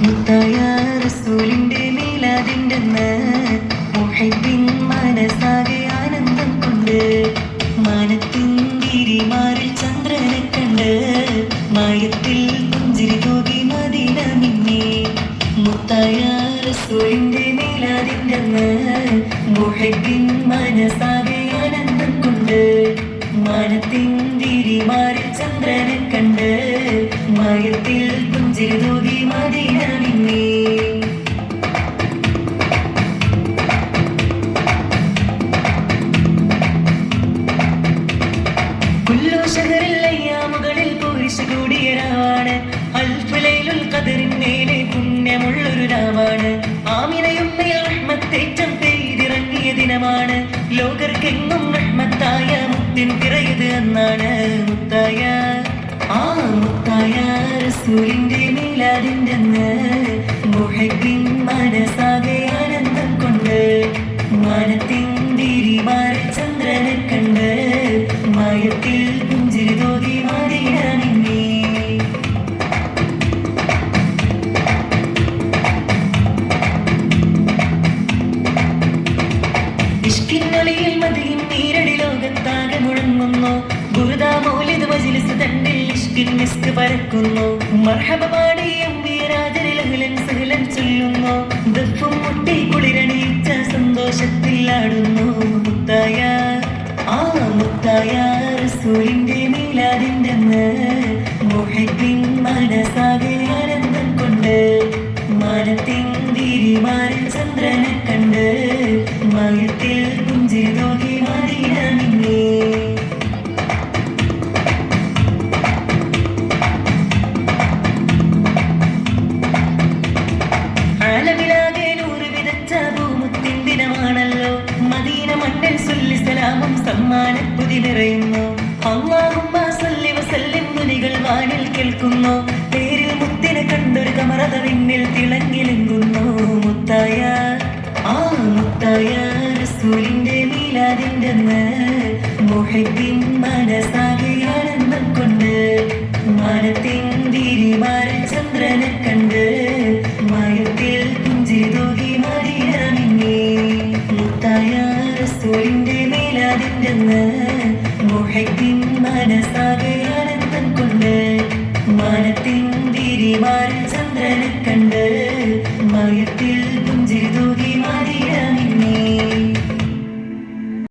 മുത്തായ റസൂലിന്റെ മീലാദിന്റെന്ന് മുഹബ്ബിൻ മനസ്സാകെ ആനന്ദം കൊണ്ട് മാനത്തിൻ ഗിരിമാറിൽ ചന്ദ്രനെ കണ്ട് മായത്തിൽ പുഞ്ചിരി തൂകി മദീന മിന്നി. മുത്തായ റസൂലിന്റെ മീലാദിന്റെന്ന് മുഹബ്ബിൻ മനസ്സാകെ ആനന്ദം കൊണ്ട് മാനത്തിൻ ഗിരിമാറിൽ ചന്ദ്രനെ കണ്ട് മായത്തിൽ പുഞ്ചിരി തൂകി മദീന മിന്നി. ിൽ പൂരിശ് കൂടിയ രാവാണ് അൽഫ് ലൈലുൽ ഖദറിൻ മേലെ പുണ്യമുള്ളൊരു രാവാണ്. ആമിനയും മേൽ റഹ്മത്തേറ്റം പെയ്തിറങ്ങിയ ദിനമാണ്. ലോകർക്കെങ്ങും റഹ്മത്തായ മുത്തിൻ പിറയത് എന്നാണ്. മുത്തായ റസൂലിന്റെ മീലാദിന്റെന്ന് മുഹബ്ബിൻ മനസ്സാകെ ആനന്ദം കൊണ്ട് മാനത്തിൻ ഗിരിമാറിൽ ചന്ദ്രനെ കണ്ട് മായത്തിൽ പുഞ്ചിരി തൂകി മദീന മിന്നി. ഇഷ്കിന്നൊളിയിൽ മദിയിൻ നീരടി ലോകത്താകെ മുഴങ്ങുന്നു. ബുർദ മൗലിദ് മജ്ലിസ് തണ്ടിൽ ഇഷ്കിൻ മിസ്ക് പരക്കുന്നു. മർഹബ പാടി അംബിയരാജരിൽ അഹ്ലൻ സഹ്ലൻ ചൊല്ലുന്നു. ദഫും മുട്ടി കുളിരണിയിച്ച സന്തോഷത്തിൽ ആടുന്നു. മുത്തായ റസൂലിന്റെ മീലാദിന്റെന്ന് മുഹബ്ബിൻ മനസ്സാകെ ആനന്ദം കൊണ്ട് മാനത്തിൻ ഗിരിമാറിൽ ചന്ദ്രനെ കണ്ട് മായത്തിൽ പുഞ്ചിരി തൂകി മദീന മിന്നി. ആലമിലാകെ നൂറ് വിതച്ച ഭൂമുത്തിൻ ദിനമാണല്ലോ. മദീന മണ്ണിൽ സല്ലി സലാമും സമ്മാനപ്പുതി നിറയുന്നു. അല്ലാഹുമ്മ സല്ലി വസല്ലിം ധ്വനികൾ വാനിൽ കേൾക്കുന്നു. പേരിൽ മുത്തിനെ കണ്ടൊരു കമറത വിണ്ണിൽ തിളങ്ങിലെങ്കുന്നു. മുത്തായ റസൂലിന്റെ മീലാദിന്റെന്ന് മുഹബ്ബിൻ മനസ്സാകെ